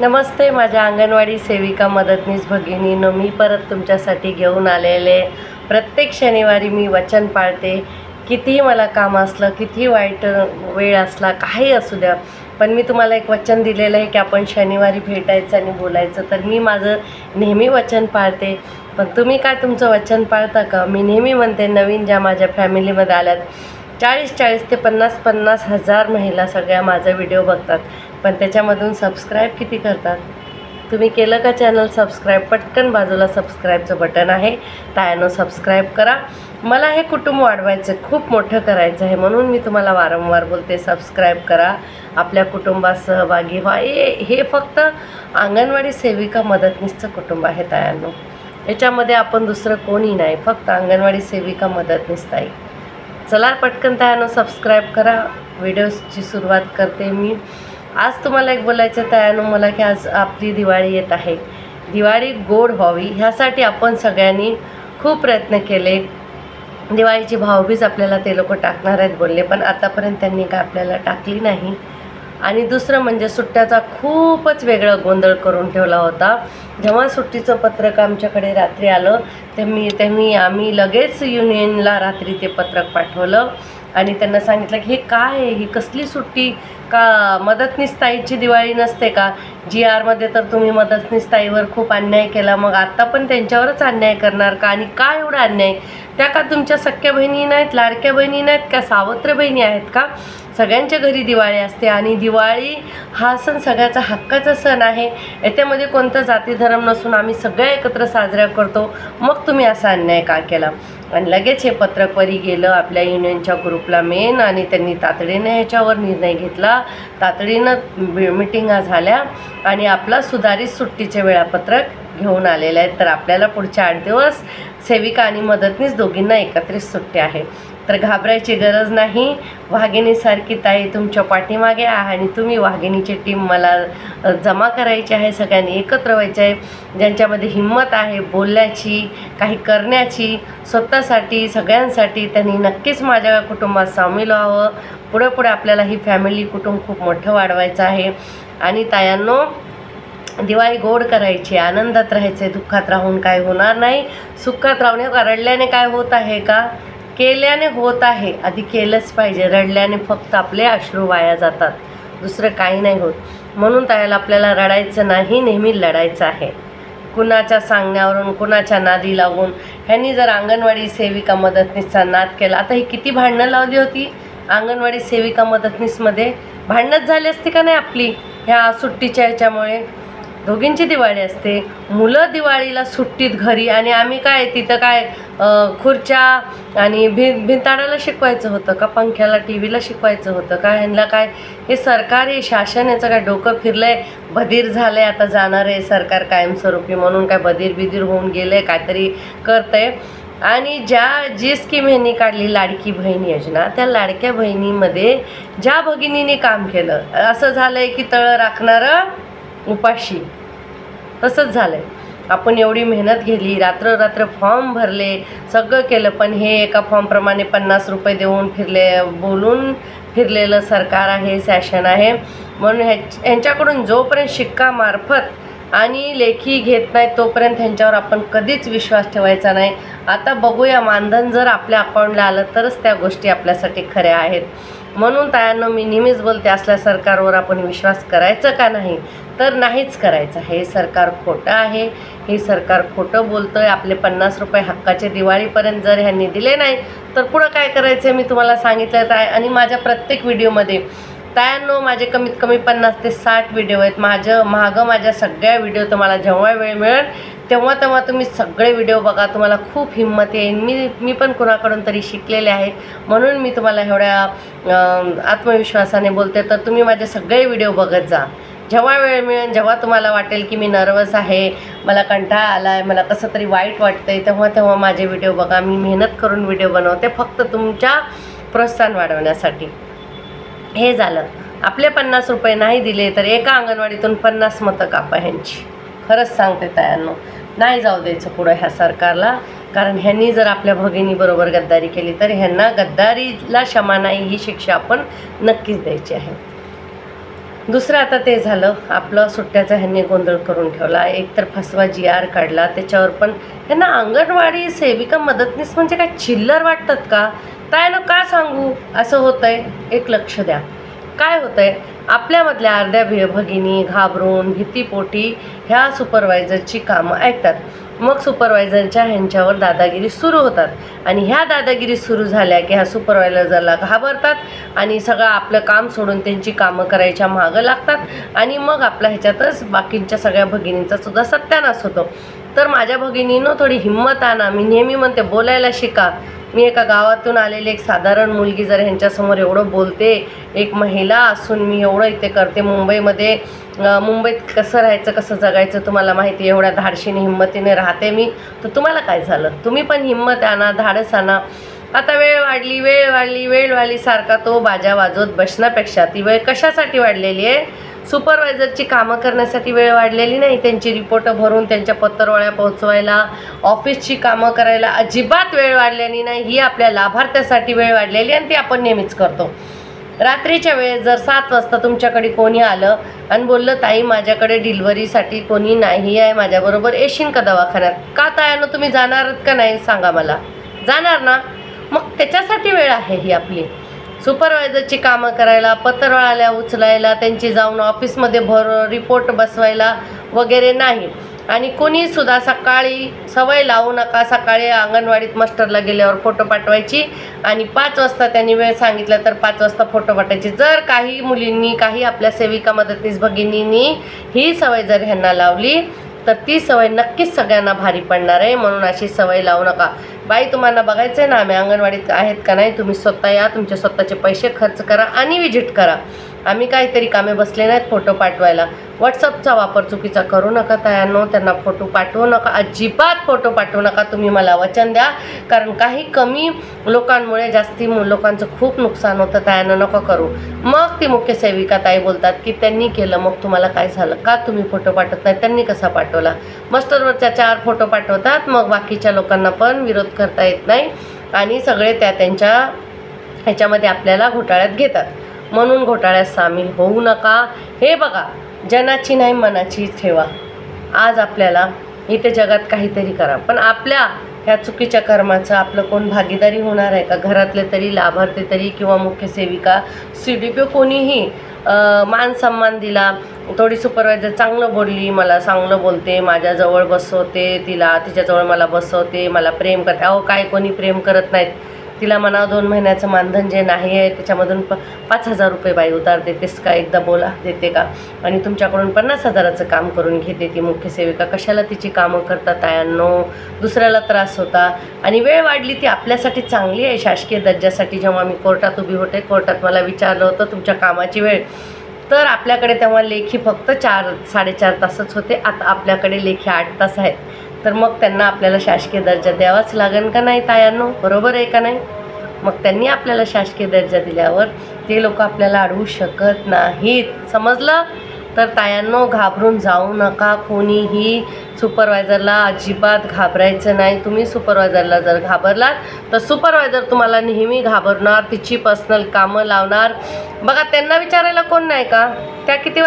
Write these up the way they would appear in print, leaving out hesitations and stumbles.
नमस्ते माझ्या अंगणवाडी सेविका मदतनीस भगिनींनो, मी परत तुमच्यासाठी घेऊन आलेले। प्रत्येक शनिवारी मी वचन पाळते, कितीही मला काम असलं, कितीही वाईट वेळ असला, काही असू द्या, पण मी तुम्हाला एक वचन दिलेलं आहे की आपण शनिवारी भेटायचं आणि बोलायचं। तर मी माझं नेहमी वचन पाळते, पण तुम्ही काय तुमचं वचन पाळता का? मी नेहमी म्हणते, नवीन ज्या माझ्या फॅमिलीमध्ये आल्यात 40 ते 50 हजार महिला सगळ्या माझा व्हिडिओ बघतात, पण त्याच्यामधून सबस्क्राईब किती करतात? तुम्ही केलं का चॅनल सबस्क्राईब? पटकन बाजूला सबस्क्राईबचं बटन आहे, त्यानं सबस्क्राईब करा। मला हे कुटुंब वाढवायचं, खूप मोठं करायचं आहे, म्हणून मी तुम्हाला वारंवार बोलते, सबस्क्राईब करा, आपल्या कुटुंबात सहभागी व्हा। हे फक्त अंगणवाडी सेविका मदतनीसचं कुटुंब आहे तायांनो, याच्यामध्ये आपण दुसरं कोणी नाही, फक्त अंगणवाडी सेविका मदतनीस ताई। चला पटकन तायांनो सबस्क्राईब करा। व्हिडिओची सुरुवात करते मी। आज तुम्हाला एक बोलायचं तायांनो मला की आज आपली दिवाळी येत आहे, दिवाळी गोड व्हावी ह्यासाठी आपण सगळ्यांनी खूप प्रयत्न केले। दिवाळीची भावबीज आपल्याला ते लोक टाकणार आहेत बोलले, पण आतापर्यंत त्यांनी काय आपल्याला टाकली नाही। आणि दुसरं म्हणजे सुट्ट्याचा खूपच वेगळा गोंधळ करून ठेवला होता। जेव्हा सुट्टीचं पत्रक आमच्याकडे रात्री आलं तेव्हा आम्ही लगेच युनियनला रात्री ते पत्रक पाठवलं आणि त्यांना सांगितलं की हे काय आहे, ही कसली सुट्टी? का मदतनीस ताईची दिवाळी नसते का? GR मध्ये तर तुम्ही मदतनीस ताईवर खूप अन्याय केला, मग आता पण त्यांच्यावरच अन्याय करणार का? आणि का एवढा अन्याय? त्या का तुमच्या सख्या बहिणी नाहीत, लाडक्या बहिणी नाहीत का, सावत्र बहिणी आहेत का? सगळ्यांच्या घरी दिवाळी असते आणि दिवाळी हा सण सगळ्याचा हक्काचा सण आहे, याच्यामध्ये कोणता जाती धर्म नसून आम्ही सगळे एकत्र साजरा करतो, मग तुम्ही असा अन्याय का केला? आणि लगेच हे पत्रक वरी गेलं आपल्या युनियनच्या ग्रुपला मेन, आणि त्यांनी तातडीने ह्याच्यावर निर्णय घेतला। तातडीनं मिटिंगा झाल्या आणि आपला सुधारित सुट्टीचे वेळापत्रक घेऊन आलेलं आहे। तर आपल्याला पुढच्या 8 दिवस सेविका आणि मदतनीस दोघींना एकत्रित सुट्टी आहे, तर घाबरायची गरज नाही। वाघिणीसारखी ताई तुमच्या पाठीमागे आहे आणि तुम्ही वाघिणीची टीम मला जमा करायची आहे, सगळ्यांनी एकत्र व्हायचं आहे। ज्यांच्यामध्ये हिंमत आहे बोलण्याची, काही करण्याची, स्वतःसाठी सगळ्यांसाठी, त्यांनी नक्कीच माझ्या कुटुंबात सामील व्हावं। पुढे आपल्याला ही फॅमिली कुटुंब खूप मोठं वाढवायचं आहे। आणि तायांनो, दिवाळी गोड करायची, आनंदात राहायचे, दुःखात राहून काय होणार नाही। सुखात राहून रडल्याने काय होत आहे का? केल्याने होत आहे, आधी केलंच पाहिजे। रडल्याने फक्त आपले अश्रू वाया जातात, दुसरं काही नाही होत। म्हणून तायाला आपल्याला रडायचं नाही, नेहमी लढायचं आहे। कुणाच्या सांगण्यावरून, कुणाच्या नादी लागून ह्यांनी जर अंगणवाडी सेविका मदतनीसचा नाद केला, आता ही किती भांडणं लावली होती अंगणवाडी सेविका मदतनीसमध्ये, भांडणच झाली असती का नाही आपली ह्या सुट्टीच्या ह्याच्यामुळे? दोघींची दिवाळी असते, मुलं दिवाळीला सुट्टीत घरी, आणि आम्ही काय तिथं काय खुर्च्या आणि भिंताडाला शिकवायचं होतं का? पंख्याला TV ला शिकवायचं होतं का? ह्यांना काय हे सरकारी शासन याचं काय डोकं फिरलं आहे? बधीर झालं आहे, आता जाणार आहे सरकार कायमस्वरूपी, म्हणून काय बधीर होऊन गेलं आहे, काहीतरी करतं आहे। आणि जी स्कीम ह्यांनी काढली लाडकी बहीण योजना, त्या लाडक्या बहिणीमध्ये ज्या भगिनीने काम केलं, असं झालं आहे की तळं राखणारं उपाशी, तसंच झालं आहे। आपण एवढी मेहनत घेतली, रात्र फॉर्म भरले, सगळं केलं, पण हे एका फॉर्मप्रमाणे 50 रुपये देऊन बोलून फिरलेलं सरकार आहे, शासन आहे। म्हणून ह्यांच्याकडून जोपर्यंत शिक्का मार्फत आणि लेखी घेत नाही तोपर्यंत ह्यांच्यावर आपण कधीच विश्वास ठेवायचा नाही। आता बघूया, मानधन जर आपल्या अकाउंटला आलं तरच त्या गोष्टी आपल्यासाठी खऱ्या आहेत। म्हणून तायांनो, मी नेहमीच बोलते, असल्या सरकारवर आपण विश्वास करायचं का नाही? तर नाहीच करायचं। हे सरकार खोटं आहे, हे सरकार खोटं बोलतं आहे। आपले 50 रुपये हक्काचे दिवाळीपर्यंत जर ह्यांनी दिले नाही तर पुढं काय करायचं मी तुम्हाला सांगितलं आहे। आणि माझ्या प्रत्येक व्हिडिओमध्ये तायांनो, माझे कमीत कमी 50 ते 60 व्हिडिओ आहेत। माझ्या सगळ्या व्हिडिओ तुम्हाला जेव्हा वेळ मिळेल तेव्हा तुम्ही सगळे व्हिडिओ बघा, तुम्हाला खूप हिंमत येईल। मी पण कुणाकडून तरी शिकलेले आहे, म्हणून मी तुम्हाला एवढ्या आत्मविश्वासाने बोलते। तर तुम्ही माझे सगळे व्हिडिओ बघत जा, जेव्हा वेळ मिळेल, जेव्हा तुम्हाला वाटेल की मी नर्वस आहे, मला कंटाळा आला आहे, मला कसं तरी वाईट वाटतं आहे, तेव्हा माझे व्हिडिओ बघा। मी मेहनत करून व्हिडिओ बनवते, फक्त तुमच्या प्रोत्साहन वाढवण्यासाठी। हे झालं, आपले 50 रुपये नाही दिले तर एका अंगणवाडीतून 50 मतं कापा ह्यांची। खरंच सांगते तायांनो, नाही जाऊ द्यायचं पुढं ह्या सरकारला, कारण ह्यांनी जर आपल्या भगिनीबरोबर गद्दारी केली तर ह्यांना गद्दारीला क्षमा नाही, ही शिक्षा आपण नक्कीच द्यायची आहे। दुसरं आता ते झालं आपलं सुट्ट्याचा ह्यांनी गोंधळ करून ठेवला. एक तर फसवा GR काढला, त्याच्यावर पण ह्यांना अंगणवाडी सेविका मदतनीस म्हणजे काय चिल्लर वाटतात का? त्यानं का सांगू असं होतंय? एक लक्ष द्या. काय होतंय, आपल्यामधल्या अर्ध्या भगिनी घाबरून भीतीपोटी ह्या सुपरवायझरची कामं ऐकतात. मग सुपरवायझरच्या ह्यांच्यावर दादागिरी सुरू होतात आणि ह्या दादागिरी सुरू झाल्या की ह्या सुपरवायझरला घाबरतात आणि सगळं आपलं काम सोडून त्यांची कामं करायच्या मागं लागतात आणि मग आपल्या ह्याच्यातच बाकींच्या सगळ्या भगिनींचा सुद्धा सत्यानाश होतो. तर माझ्या भगिनीनं थोडी हिंमत आणा. मी नेहमी म्हणते बोलायला शिका. मी एका गावातून आलेली एक साधारण मुलगी जर ह्यांच्यासमोर एवढं बोलते, एक महिला असून मी एवढं इथे करते, मुंबईत कसं राहायचं कसं जगायचं तुम्हाला माहिती आहे, एवढ्या धाडशीने हिंमतीने राहते मी, तर तुम्हाला काय झालं? तुम्ही पण हिंमत आणा, धाडस आणा. आता वेळ वाढली सारखा तो बाजा वाजवत बसण्यापेक्षा ती वेळ कशासाठी वाढलेली आहे? सुपरवायझरची कामं करण्यासाठी वेळ वाढलेली नाही, त्यांची रिपोर्ट भरून त्यांच्या पत्रवळ्या पोहोचवायला, ऑफिसची कामं करायला अजिबात वेळ वाढलेली नाही. ही आपल्या लाभार्थ्यासाठी वेळ वाढलेली आणि ती आपण नेहमीच करतो. रात्रीच्या वेळेस जर 7 वाजता तुमच्याकडे कोणी आलं आणि बोललं ताई माझ्याकडे डिलिव्हरीसाठी कोणी नाही आहे, माझ्याबरोबर येशील का दवाखान्यात? का तायानं तुम्ही जाणार का नाही सांगा मला? जाणार ना? मग त्याच्यासाठी वेळ आहे ही आपली. सुपरवायझरची कामं करायला, पत्रवळ्या उचलायला, त्यांची जाऊन ऑफिसमध्ये रिपोर्ट बसवायला वगैरे नाही. आणि कोणीसुद्धा सकाळी सवय लावू नका सकाळी अंगणवाडीत मास्टरला गेल्यावर फोटो पाठवायची आणि 5 वाजता त्यांनी वेळ सांगितला तर 5 वाजता फोटो पाठवायचे. जर काही मुलींनी, काही आपल्या सेविका मदतनीस भगिनींनी ही सवय जर ह्यांना लावली तर ती सवय नक्कीच सगळ्यांना भारी पडणार आहे. म्हणून अशी सवय लावू नका. बाई तुम्हाला बघायचं आहे ना आम्ही अंगणवाडीत आहेत का नाही, तुम्ही स्वतः या, तुमचे स्वतःचे पैसे खर्च करा आणि विजिट करा. आम्ही काहीतरी कामे बसले नाहीत फोटो पाठवायला. व्हॉट्सअपचा वापर चुकीचा करू नका तायांनो. त्यांना फोटो पाठवू नका, अजिबात फोटो पाठवू नका. तुम्ही मला वचन द्या, कारण काही कमी लोकांमुळे जास्ती लोकांचं खूप नुकसान होतं. तायांना नको करू. मग ती मुख्य सेविका ताई बोलतात की त्यांनी केलं, मग तुम्हाला काय झालं? का तुम्ही फोटो पाठवत नाही? त्यांनी कसा पाठवला? मास्टरवरच्या 4 फोटो पाठवतात, मग बाकीच्या लोकांना पण विरोध करता येत नाही आणि सगळे त्यांच्या ह्याच्यामध्ये आपल्याला घोटाळ्यात घेतात. म्हणून घोटाळ्यात सामील होऊ नका. हे बघा, जनाची नाही मनाची ठेवा. आज आपल्याला इथे जगात काहीतरी करा, पण आपल्या ह्या चुकीच्या कर्माचं आपलं कोण भागीदारी होणार आहे का? घरातले तरी, लाभार्थी तरी किंवा मुख्य सेविका, CDPO कोणीही मान सन्मान दिला. थोडी सुपरवायझर चांगलं बोलली, मला चांगलं बोलते, माझ्याजवळ बसवते, तिच्याजवळ मला बसवते, मला प्रेम करते. अहो काय कोणी प्रेम करत नाहीत. तिला म्हणा 2 महिन्याचं मानधन जे नाही आहे त्याच्यामधून 5,000 रुपये बाई उतार देतेस का? एकदा बोला, देते का? आणि तुमच्याकडून 50,000चं काम करून घेते ती मुख्य सेविका. कशाला तिची कामं करतात तायांनो? दुसऱ्याला त्रास होता. आणि वेळ वाढली ती आपल्यासाठी चांगली आहे. शासकीय दर्जासाठी जेव्हा मी कोर्टात उभी होते, कोर्टात मला विचारलं होतं तुमच्या कामाची वेळ, तर आपल्याकडे तेव्हा लेखी फक्त 4-4.5 तासच होते. आता आपल्याकडे लेखी 8 तास आहेत. तर मग त्यांना आपल्याला शासकीय दर्जा द्यावाच लागेल का नाही तायांनो? बरोबर आहे का नाही? मग त्यांनी आपल्याला शासकीय दर्जा दिल्यावर ते लोक आपल्याला अडवू शकत नाहीत. समजलं? तर तायांनो घाबरून जाऊ नका. कोणीही सुपरवायझरला अजिबात घाबरायचं नाही. तुम्ही सुपरवायझरला जर घाबरलात तर सुपरवायझर तुम्हाला नेहमी घाबरणार, तिची पर्सनल कामं लावणार. बघा, त्यांना विचारायला कोण नाही का? त्या किती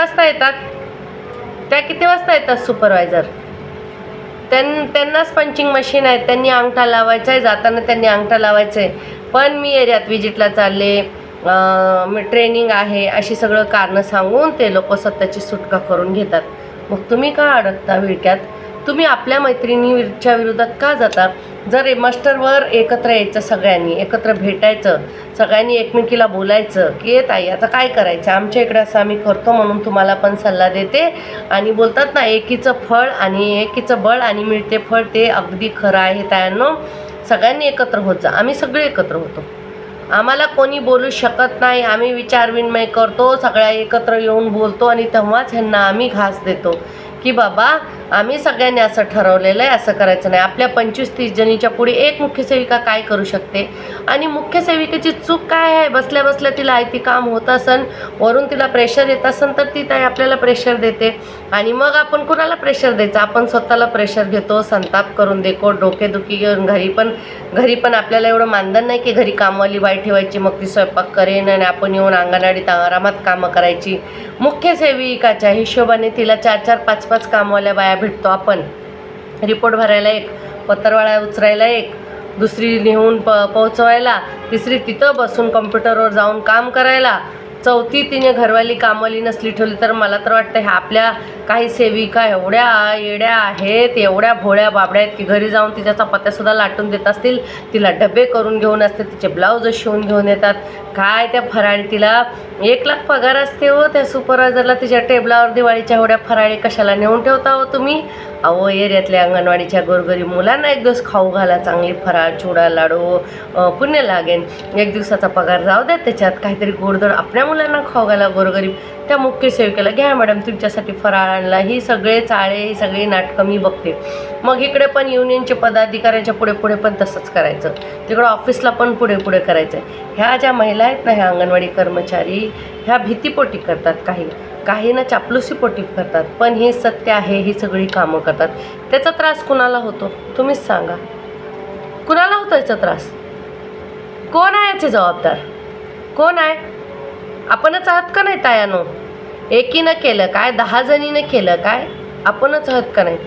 वाजता येतात सुपरवायझर? त्यांनाच पंचिंग मशीन आहे, त्यांनी अंगठा लावायचा आहे, जाताना त्यांनी अंगठा लावायचा आहे. पण मी एरियात विजिटला चालले, मी ट्रेनिंग आहे, अशी सगळं कारणं सांगून ते लोक स्वतःची सुटका करून घेतात. मग तुम्ही का अडकता विळक्यात? तुम्ही आपल्या मैत्रिणीच्या विरोधात का जाता? जर मास्टरवर एकत्र यायचं, सगळ्यांनी एकत्र भेटायचं, सगळ्यांनी एकमेकीला बोलायचं की ताई आता काय करायचं, आमच्या इकडे असं आम्ही करतो म्हणून तुम्हाला पण सल्ला देते. आणि बोलतात ना एकीचं फळ आणि एकीचं बळ आणि मिळते फळ, ते अगदी खरं आहे तायांनो. सगळ्यांनी एकत्र होत जा. आम्ही सगळे एकत्र होतो. आम्हाला कोणी बोलू शकत नाही. आम्ही विचारविनिमय करतो, सगळ्या एकत्र येऊन बोलतो आणि तेव्हाच ह्यांना आम्ही घास देतो. की बाबा आम्ही सगळ्यांनी असं ठरवलेलं आहे, असं करायचं नाही. आपल्या 25-30 जणीच्या पुढे एक मुख्य सेविका काय करू शकते? आणि मुख्य सेविकेची चूक काय आहे? बसल्या बसल्या तिला आयती काम होत असन, वरून तिला प्रेशर येत असन तर ती ताई आपल्याला प्रेशर देते. आणि मग आपण कुणाला प्रेशर द्यायचं? आपण स्वतःला प्रेशर घेतो, संताप करून देतो, डोकेदुखी घेऊन घरी पण आपल्याला एवढं मानधन नाही की घरी कामवाली बाई ठेवायची, मग ती स्वयंपाक करेन आणि आपण येऊन अंगणवाडीत आरामात कामं करायची. मुख्य सेविकाच्या हिशोबाने तिला 4-4, 5-5 कामवाल्या बाया भेटतो. आपण रिपोर्ट भरायला एक, पत्रवाळा उचरायला एक, दुसरी नेऊन पोहोचवायला, तिसरी तिथं बसून कॉम्प्युटरवर जाऊन काम करायला, चौथी तिने घरवाली कामवाली नसली ठेवली. तर मला तर वाटतं ह्या आपल्या काही सेविका एवढ्या येड्या आहेत, एवढ्या भोळ्या बाबड्या आहेत की घरी जाऊन तिच्या चपात्यासुद्धा लाटून देत असतील, तिला डबे करून घेऊन असते, तिचे ब्लाऊज शिवून घेऊन येतात. काय त्या फराळी, तिला 1 लाख पगार असते हो त्या सुपरवायझरला. तिच्या टेबलावर दिवाळीच्या एवढ्या फराळी कशाला नेऊन ठेवता हो तुम्ही? अहो एरियातल्या अंगणवाडीच्या गोरगरीब मुलांना एक दिवस खाऊ घाला, चांगली फराळ, चिवडा, लाडू, पुण्य लागेल. 1 दिवसाचा पगार जाऊ द्या, त्याच्यात काहीतरी गोडधोड आपल्या मुलांना खाऊ घाला गोरगरीब. त्या मुख्य सेविकेला घ्या मॅडम तुमच्यासाठी फराळ आणला, ही सगळे चाळे, ही सगळी नाटकं मी बघते. मग इकडे पण युनियनचे पदाधिकाऱ्यांच्या पुढे पुढे पण तसंच करायचं, तिकडं ऑफिसला पण पुढे पुढे करायचं. ह्या ज्या महिला आहेत ना, ह्या अंगणवाडी कर्मचारी, ह्या भीतीपोटी करतात, काही ना चापलुसीपोटी करतात, पण हे सत्य आहे, ही सगळी कामं करतात. त्याचा त्रास कुणाला होतो तुम्हीच सांगा? कुणाला होतो याचा त्रास? कोण आहे याचे जबाबदार? कोण आहे? आपणच आहात का नाही तायानो? एकीनं केलं काय? 10 जणीनं केलं काय? आपणच आहात का नाही?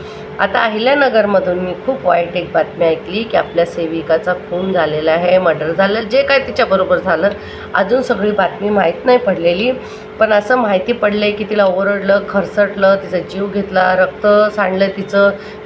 आता अहिल्यानगरमधून मी खूप वाईट एक बातमी ऐकली की आपल्या सेविकाचा खून झालेला आहे, मर्डर झालं, जे काय तिच्याबरोबर झालं. अजून सगळी बातमी माहीत नाही पडलेली, पण असं माहिती पडलं आहे की तिला ओरडलं, खरचटलं, तिचा जीव घेतला, रक्त सांडलं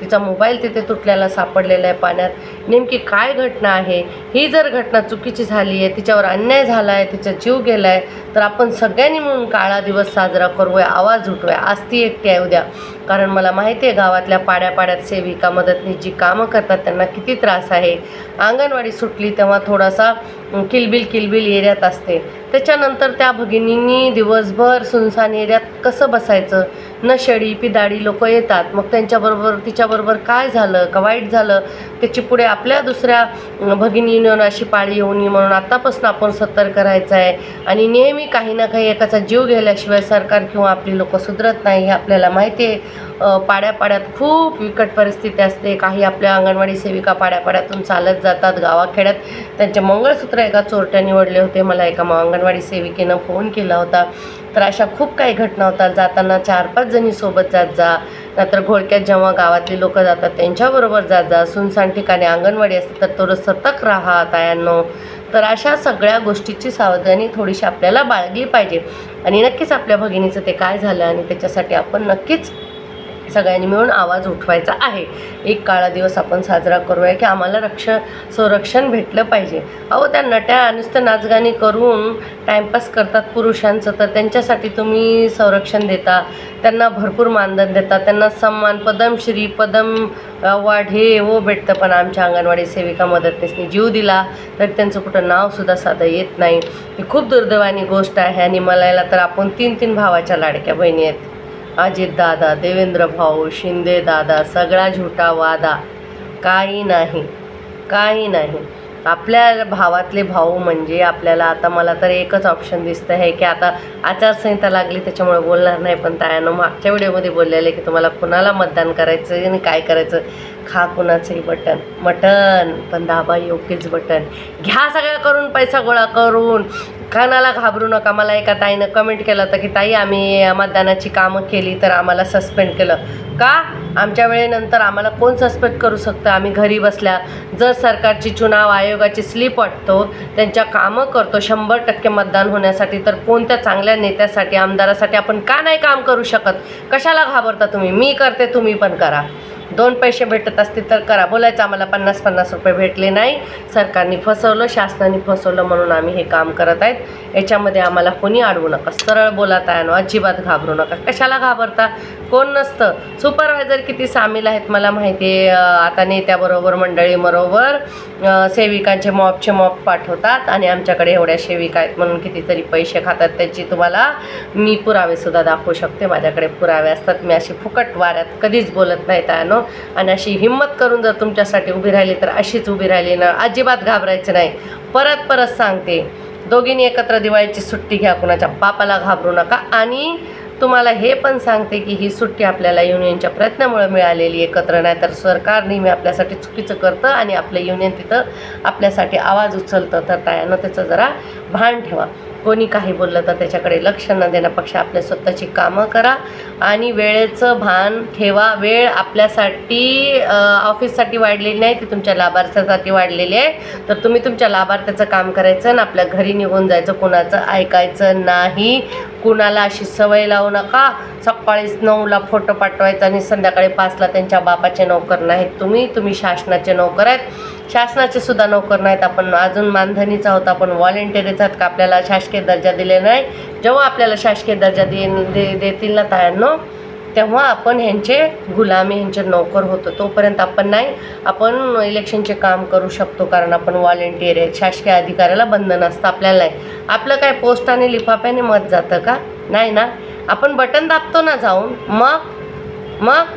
तिचा मोबाईल तिथे तुटल्याला सापडलेला आहे पाण्यात. नेमकी काय घटना आहे? ही जर घटना चुकीची झाली आहे, तिच्यावर अन्याय झाला आहे, तिचा जीव गेला आहे, तर आपण सगळ्यांनी मिळून काळा दिवस साजरा करूया, आवाज उठवूया. आज ती एकटी आहे, उद्या. कारण मला माहिती आहे गावातल्या पाड्यापाड्यात सेविका मदतनीस जी कामं करतात त्यांना किती त्रास आहे. अंगणवाडी सुटली तेव्हा थोडासा किलबिल एरियात असते, त्याच्यानंतर त्या भगिनींनी दिवसभर सुनसान एरियात कसं बसायचं? नशेडी पिदाडी लोक येतात, मग तिच्याबरोबर काय झालं का वाईट झालं त्याची पुढे आपल्या दुसऱ्या भगिनीनं अशी पाळी येऊ नये म्हणून आत्तापासून आपण सतर्क राहायचं आहे. आणि नेहमी काही ना काही एकाचा जीव गेल्याशिवाय सरकार किंवा आपली लोक सुधरत नाही, हे आपल्याला माहिती आहे. पाड्यापाड्यात खूप बिकट परिस्थिती असते. काही आपल्या अंगणवाडी सेविका पाड्यापाड्यातून चालत जातात गावाखेड्यात, त्यांचे मंगळसूत्र एका चोरट्याने निवडले होते. मला एका अंगणवाडी सेविकेनं फोन केला होता. तर अशा खूप काही घटना होतात. जाताना 4-5 जणी सोबत जात जा, नंतर घोळक्यात जेव्हा गावातली लोक जातात त्यांच्याबरोबर जात जा. सुनसान ठिकाणी अंगणवाडी असते तर थोडं सतर्क राहा तायांनो. तर अशा सगळ्या गोष्टीची सावधानी थोडीशी आपल्याला बाळगली पाहिजे. आणि नक्कीच आपल्या भगिनीचं ते काय झालं आणि त्याच्यासाठी आपण नक्कीच सगळ्यांनी मिळून आवाज उठवायचा आहे. एक काळा दिवस आपण साजरा करूया की आम्हाला संरक्षण भेटलं पाहिजे. अहो त्या नट्या नुसतं नाचगाणी करून टाईमपास करतात पुरुषांचं, तर त्यांच्यासाठी तुम्ही संरक्षण देता, त्यांना भरपूर मानधन देता, त्यांना सन्मान, पद्मश्री, पद्म अवॉर्ड हे भेटतं. पण आमच्या अंगणवाडी सेविका मदतनीसनी जीव दिला तर त्यांचं कुठं नावसुद्धा साधं येत नाही. ही खूप दुर्दैवानी गोष्ट आहे. आणि मला याला तर आपण 3 भावाच्या लाडक्या बहिणी आहेत. अजित दादा, देवेंद्र भाऊ, शिंदे दादा, सगळा झुटा वादा, काही नाही. आपल्या भावातले भाऊ म्हणजे आपल्याला आता मला तर एकच ऑप्शन दिसतं आहे की आता आचारसंहिता लागली त्याच्यामुळे बोलणार नाही, पण त्यानं मागच्या व्हिडिओमध्ये बोललेलं की तुम्हाला कुणाला मतदान करायचं आणि काय करायचं. खा कुणाचंही मटण, पण दाबा योग्यच बटन. घ्या सगळं करून, पैसा गोळा करून, कानाला घाबरू नका. मला एका ताईनं कमेंट केलं होतं की ताई आम्ही मतदानाची कामं केली तर आम्हाला सस्पेंड केलं का? आमच्या वेळेनंतर आम्हाला कोण सस्पेंड करू शकतं? आम्ही घरी बसल्या जर सरकारची चुनाव आयोगाची स्लिप वाटतो, त्यांच्या कामं करतो 100% मतदान होण्यासाठी, तर कोणत्या चांगल्या नेत्यासाठी, आमदारासाठी आपण का नाही काम करू शकत? कशाला घाबरता तुम्ही? मी करते, तुम्ही पण करा. 2 पैसे भेटत असतील तर करा. बोलायचं आम्हाला 50-50 रुपये भेटले नाही, सरकारने फसवलं, शासनाने फसवलं म्हणून आम्ही हे काम करत आहेत. याच्यामध्ये आम्हाला कोणी अडवू नका. सरळ बोला तायानो, अजिबात घाबरू नका. कशाला घाबरता? कोण नसतं. सुपरवायझर किती सामील आहेत मला माहिती आहे. आता नेत्याबरोबर मंडळीबरोबर सेविकांचे मॉपचे मॉप पाठवतात आणि आमच्याकडे एवढ्या सेविका आहेत म्हणून कितीतरी पैसे खातात. त्याची तुम्हाला मी पुरावेसुद्धा दाखवू शकते. माझ्याकडे पुरावे असतात. मी अशी फुकट वाऱ्यात कधीच बोलत नाही तायानो. आणि अशी हिंमत करून जर तुमच्यासाठी उभी राहिली तर अशीच उभी राहिली ना, अजिबात घाबरायचं नाही. परत सांगते, दोघींनी एकत्र दिवाळीची सुट्टी घ्या. कुणाच्या बापाला घाबरू नका. आणि तुम्हाला हे पण सांगते की ही सुट्टी आपल्याला युनियनच्या प्रयत्नामुळे मिळालेली, एकत्र नाही तर सरकार नेहमी आपल्यासाठी चुकीचं करतं आणि आपलं युनियन तिथं आपल्यासाठी आवाज उचलतं. तर तायानं त्याचं जरा भान ठेवा. कोणी काही बोललं तर त्याच्याकडे लक्ष न देण्यापेक्षा आपल्या स्वतःची कामं करा आणि वेळेचं भान ठेवा. वेळ आपल्यासाठी ऑफिससाठी वाढलेली नाही, ती तुमच्या लाभार्थ्यासाठी वाढलेली आहे. तर तुम्ही तुमच्या लाभार्थ्याचं काम करायचं आणि आपल्या घरी निघून जायचं. कोणाचं ऐकायचं नाही. कुणाला अशी सवय लावू नका. सकाळी 9ला फोटो पाठवायचा आणि संध्याकाळी 5ला त्यांच्या बापाचे नोकर नाहीत. तुम्ही शासनाचे नोकर आहेत. शासनाचे सुद्धा नोकर नाहीत. आपण अजून मानधनीच आहोत. आपण व्हॉलेंटिअरच आहोत का आपल्याला शासकीय दर्जा दिले नाही. जेव्हा आपल्याला शासकीय दर्जा देतील ना तायांनो, तेव्हा आपण ह्यांचे गुलामी, ह्यांचे नोकर होतो. तोपर्यंत आपण नाही. आपण इलेक्शनचे काम करू शकतो कारण आपण व्हॉलेंटिअर आहे. शासकीय अधिकाऱ्याला बंधन असतं, आपल्याला नाही. आपलं काय पोस्टाने लिफाफ्याने मत जातं का? नाही ना. आपण बटन दाबतो ना जाऊन. मग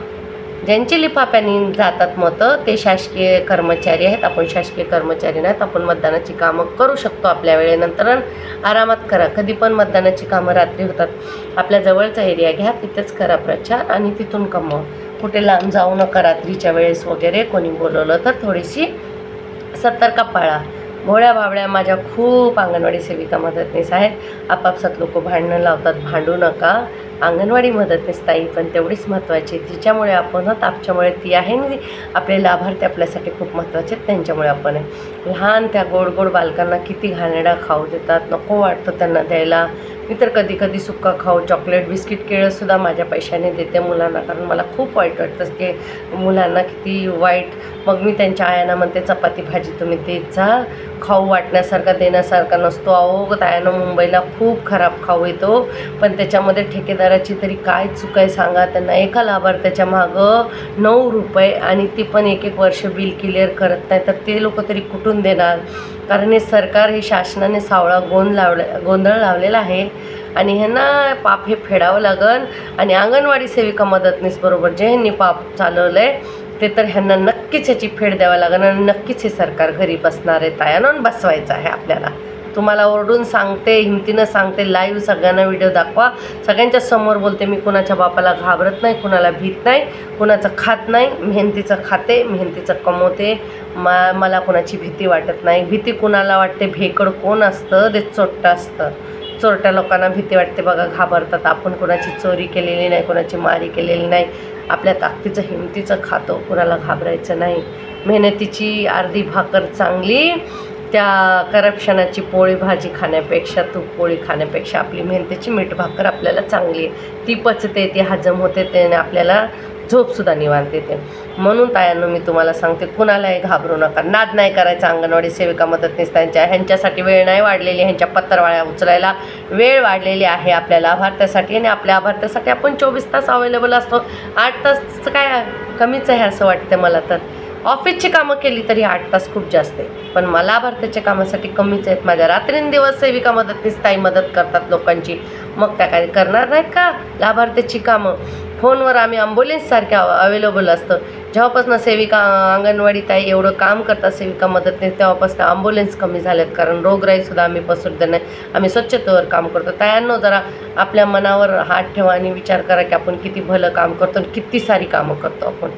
ज्यांची लिफाफ्याने जातात मतं ते शासकीय कर्मचारी आहेत. आपण शासकीय कर्मचारी नाहीत. आपण मतदानाची कामं करू शकतो आपल्या वेळेनंतर. आरामात करा. कधी पण मतदानाची कामं रात्री होतात. आपल्या जवळचा एरिया घ्या, तिथेच करा प्रचार आणि तिथून कमवा. कुठे लांब जाऊ नका रात्रीच्या वेळेस वगैरे. कोणी बोलवलं तर थोडीशी सतर्क पाळा. भोळ्या भावळ्या माझ्या खूप अंगणवाडी सेविका मदतनीस आहेत. आपापसात लोक भांडणं लावतात, भांडू नका. अंगणवाडी मदतनीस ताई पण तेवढीच महत्त्वाची. तिच्यामुळे आपण आहोत, आपल्यामुळे ती आहे. आणि आपले लाभार्थी आपल्यासाठी खूप महत्त्वाचे आहेत, त्यांच्यामुळे आपण आहे. लहान त्या गोड गोड बालकांना किती घाणेरडा खाऊ देतात. नको वाटतं त्यांना द्यायला. मी तर कधी कधी सुक्का खाऊ, चॉकलेट, बिस्किट, केळंसुद्धा माझ्या पैशाने देते मुलांना. कारण मला खूप वाईट वाटतं की मुलांना किती वाईट. मग मी त्यांच्या आयांना म्हणते चपाती भाजी तुम्ही देत जा. खाऊ वाटण्यासारखा देण्यासारखा नसतो. अहो तायानं, मुंबईला खूप खराब खाऊ येतो. पण त्याच्यामध्ये ठेकेदाराची तरी काय चूक आहे सांगा. त्यांना एका लाभार्थ्याच्या मागं 9 रुपये आणि ती पण 1-1 वर्ष बिल क्लिअर करत नाही. तर ते लोक तरी कुठून देणार? कारण हे सरकार, हे शासनाने सावळा गोंधळ लावलेला आहे आणि ह्यांना पाप हे फेडावं लागन. आणि अंगणवाडी सेविका मदतनीस बरोबर जे ह्यांनी पाप चालवलं आहे ते तर ह्यांना नक्कीच ह्याची फेड द्यावं लागेल. आणि नक्कीच हे सरकार घरी बसणार आहे तायानं, बसवायचं आहे आपल्याला. तुम्हाला ओरडून सांगते, हिमतीनं सांगते. लाईव्ह सगळ्यांना व्हिडिओ दाखवा. सगळ्यांच्या समोर बोलते. मी कुणाच्या बापाला घाबरत नाही, कुणाला भीत नाही, कुणाचं खात नाही. मेहनतीचं खाते, मेहनतीचं कमवते. मला कुणाची भीती वाटत नाही. भीती कुणाला वाटते? भेकड कोण असतं ते चोट्टं असतं. चोरट्या लोकांना भीती वाटते बघा, घाबरतात. आपण कुणाची चोरी केलेली नाही, कुणाची मारी केलेली नाही. आपल्या ताकदीचं हिमतीचं खातो. कुणाला घाबरायचं नाही. मेहनतीची अर्धी भाकर चांगली, त्या करप्शनाची पोळी भाजी खाण्यापेक्षा, तूप पोळी खाण्यापेक्षा आपली मेहनतीची मीठ भाकर आपल्याला चांगली आहे. ती पचते, ती हजम होते, त्याने आपल्याला झोपसुद्धा निवांत येते. म्हणून तायांनो मी तुम्हाला सांगते, कुणालाही घाबरू नका. नाद नाही करायचा. अंगणवाडी सेविका मदतनीस ह्यांच्यासाठी वेळ नाही वाढलेली. ह्यांच्या पत्रवाळ्या उचलायला वेळ वाढलेली आहे आपल्या लाभार्थ्यासाठी. आणि आपल्या लाभार्थ्यासाठी आपण 24 तास अवेलेबल असतो. 8 तास काय कमीच आहे असं वाटतं मला. तर ऑफिसची कामं केली तरी 8 तास खूप जास्त आहे. पण मला लाभार्थ्याच्या कामासाठी कमीच आहेत. माझ्या रात्रींदिवस सेविका मदतनीस ताई मदत करतात लोकांची. मग त्या काय करणार नाहीत का लाभार्थ्याची कामं? फोनवर आम्ही ॲम्ब्युलन्ससारख्या अवेलेबल असतं. जेव्हापासून सेविका अंगणवाडी ताई एवढं काम करतात सेविका मदतनीस, तेव्हापासून ॲम्ब्युलन्स कमी झाल्यात. कारण रोगराईसुद्धा आम्ही पसरू देत नाही. आम्ही स्वच्छतेवर काम करतो. तायांनो जरा आपल्या मनावर हात ठेवा आणि विचार करा की आपण किती भलं काम करतो आणि किती सारी कामं करतो आपण.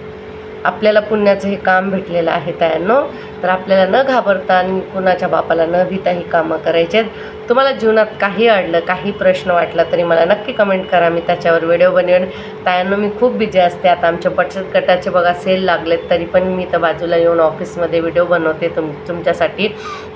आपल्याला पुण्याचं हे काम भेटलेलं आहे तायांनो. तर आपल्याला न घाबरता आणि कुणाच्या बापाला न भीता ही कामं करायची आहेत. तुम्हाला जीवनात काही अडलं, काही प्रश्न वाटला तरी मला नक्की कमेंट करा, मी त्याच्यावर व्हिडिओ बनवेन. तायांनो मी खूप बिझी असते. आता आमच्या बचत गटाचे बघा सेल लागलेत, तरी पण मी तर बाजूला येऊन ऑफिसमध्ये व्हिडिओ बनवते तुमच्यासाठी.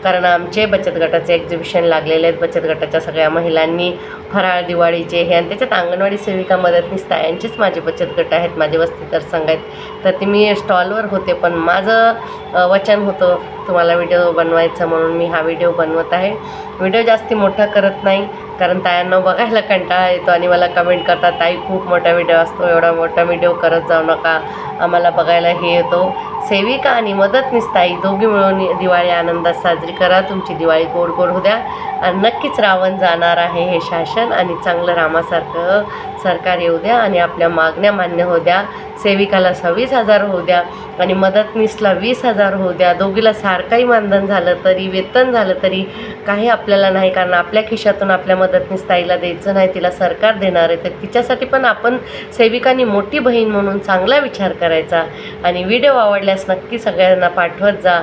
कारण आमचे बचत गटाचे एक्झिबिशन लागलेले आहेत. बचत गटाच्या सगळ्या महिलांनी फराळ दिवाळीचे हे, आणि त्याच्यात अंगणवाडी सेविका मदतनीस तायांचेच माझे बचत गट आहेत, माझे वस्तीदार संघ आहेत. तर ते मी स्टॉलवर होते, पण माझं वचन होतं तुम्हाला व्हिडिओ बनवायचं, म्हणून मी हा व्हिडिओ बनवत आहे. व्हिडिओ जास्ती मोठा करत नाही, कारण तायांना बघायला कंटाळा येतो आणि मला कमेंट करतात, ताई खूप मोठा व्हिडिओ असतो, एवढा मोठा व्हिडिओ करत जाऊ नका, आम्हाला बघायला हे येतो. सेविका आणि मदतनीस ताई दोघी मिळून दिवाळी आनंदात साजरी करा. तुमची दिवाळी गोड गोड होऊ द्या, आणि नक्कीच रावण जाणार आहे हे शासन, आणि चांगलं रामासारखं सरकार येऊ द्या, आणि आपल्या मागण्या मान्य होऊ द्या. सेविकाला 26,000 होऊ द्या आणि मदतनीसला 20,000 होऊ द्या. दोघीला सारखंही मानधन झालं तरी, वेतन झालं तरी काही आपल्याला नाही, कारण आपल्या खिशातून आपल्या मदतनीस ताईला द्यायचं नाही, तिला सरकार देणार आहे. तर तिच्यासाठी पण आपण सेविकांनी मोठी बहीण म्हणून चांगला विचार करायचा. आणि व्हिडिओ आवडल्यास नक्की सगळ्यांना पाठवत जा.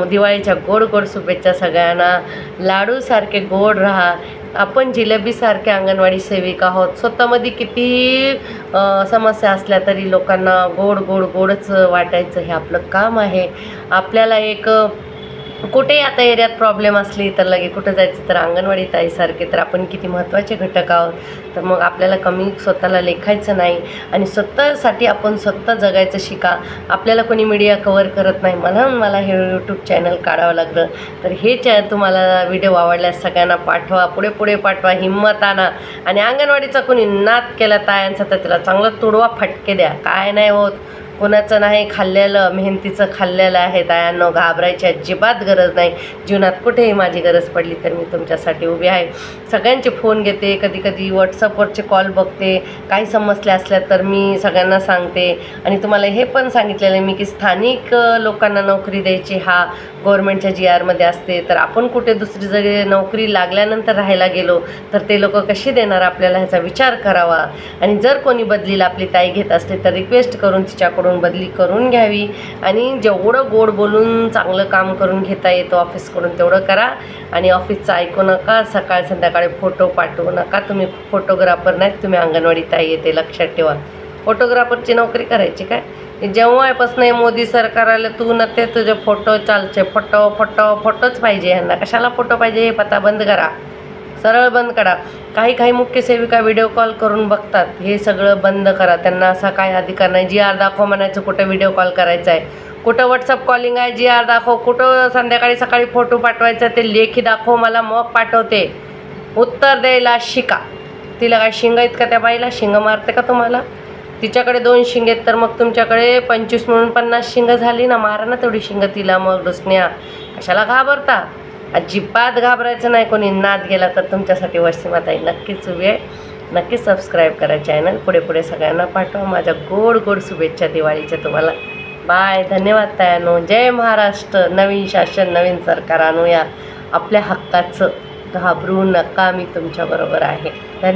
दिवाळीच्या गोड गोड शुभेच्छा सगळ्यांना. लाडूसारखे गोड राहा. आपण जिलेबीसारखे अंगणवाडी सेविका आहोत. स्वतःमध्ये किती समस्या असल्या तरी लोकांना गोड गोड गोडच वाटायचं हे आपलं काम आहे. आपल्याला एक कुठे आता एरियात प्रॉब्लेम असली तर लगे कुठं जायचं तर अंगणवाडी ताईसारखे, तर आपण किती महत्त्वाचे घटक आहोत. तर मग आपल्याला कमी स्वतःला लेखायचं नाही, आणि स्वतःसाठी आपण स्वतः जगायचं शिका. आपल्याला कोणी मीडिया कवर करत नाही, मला हे यूट्यूब चॅनल काढावं लागलं. तर हे तुम्हाला व्हिडिओ आवडल्यास सगळ्यांना पाठवा, पुढे पुढे पाठवा, हिंमत आणा. आणि अंगणवाडीचा कोणी नाद केला तायांचा तर त्याला चांगलं तुडवा फटके द्या. काय नाही होत, कोणाचं नाही खाल्लेलं, मेहनतीचं खाल्लेलं आहे. तायांनो घाबरायची अजिबात गरज नाही. जीवनात कुठेही माझी गरज पडली तर मी तुमच्यासाठी उभी आहे. सगळ्यांचे फोन घेते, कधी कधी व्हॉट्सअपवरचे कॉल बघते, काही समस्या असल्या तर मी सगळ्यांना सांगते. आणि तुम्हाला हे पण सांगितलेलं आहे मी की स्थानिक लोकांना नोकरी द्यायची हा गव्हर्नमेंटच्या GRमध्ये असते. तर आपण कुठे दुसरी जरी नोकरी लागल्यानंतर राहायला गेलो तर ते लोक कशी देणार आपल्याला, ह्याचा विचार करावा. आणि जर कोणी बदलीला आपली ताई घेत असते तर रिक्वेस्ट करून तिच्याकडून बदली करून घ्यावी. आणि जेवढं गोड बोलून चांगलं काम करून घेता येतं ऑफिसकडून तेवढं करा. आणि ऑफिसचं ऐकू नका, सकाळ संध्याकाळी फोटो पाठवू नका. तुम्ही फोटोग्राफर नाहीत, तुम्ही अंगणवाडी ताई येते, लक्षात ठेवा. फोटोग्राफरची नोकरी करायची काय? जेव्हापासून मोदी सरकार आलं तू न ते तुझे फोटो चालचे, फोटोच पाहिजे. ह्यांना कशाला फोटो पाहिजे हे पता बंद करा, सरळ बंद करा. काही मुख्य सेविका व्हिडिओ कॉल करून बघतात, हे सगळं बंद करा. त्यांना असा काय अधिकार नाही. GR दाखव म्हणायचं, कुठं व्हिडिओ कॉल करायचा आहे, कुठं व्हॉट्सअप कॉलिंग आहे, GR दाखव, कुठं संध्याकाळी सकाळी फोटो पाठवायचा ते लेखी दाखव, मला मग पाठवते. उत्तर द्यायला शिका. तिला काय शिंग आहेत का त्या बाईला? शिंग मारते का तुम्हाला? तिच्याकडे 2 शिंग आहेत तर मग तुमच्याकडे 25 म्हणून 50 शिंग झाली ना. मारा ना तेवढी शिंग तिला. मग दुसण्या कशाला घाबरता? अजिबात घाबरायचं नाही. कोणी नाद गेला तर तुमच्यासाठी वसीमाताई नक्कीच उभी आहे. नक्कीच सबस्क्राईब करा चॅनल. पुढे पुढे सगळ्यांना पाठवा. माझ्या गोड गोड शुभेच्छा दिवाळीच्या तुम्हाला. बाय. धन्यवाद तायांनो. जय महाराष्ट्र. नवीन शासन, नवीन सरकार आणूया. आपल्या हक्काचं घाबरू नका. मी तुमच्याबरोबर आहे. धन्यवाद.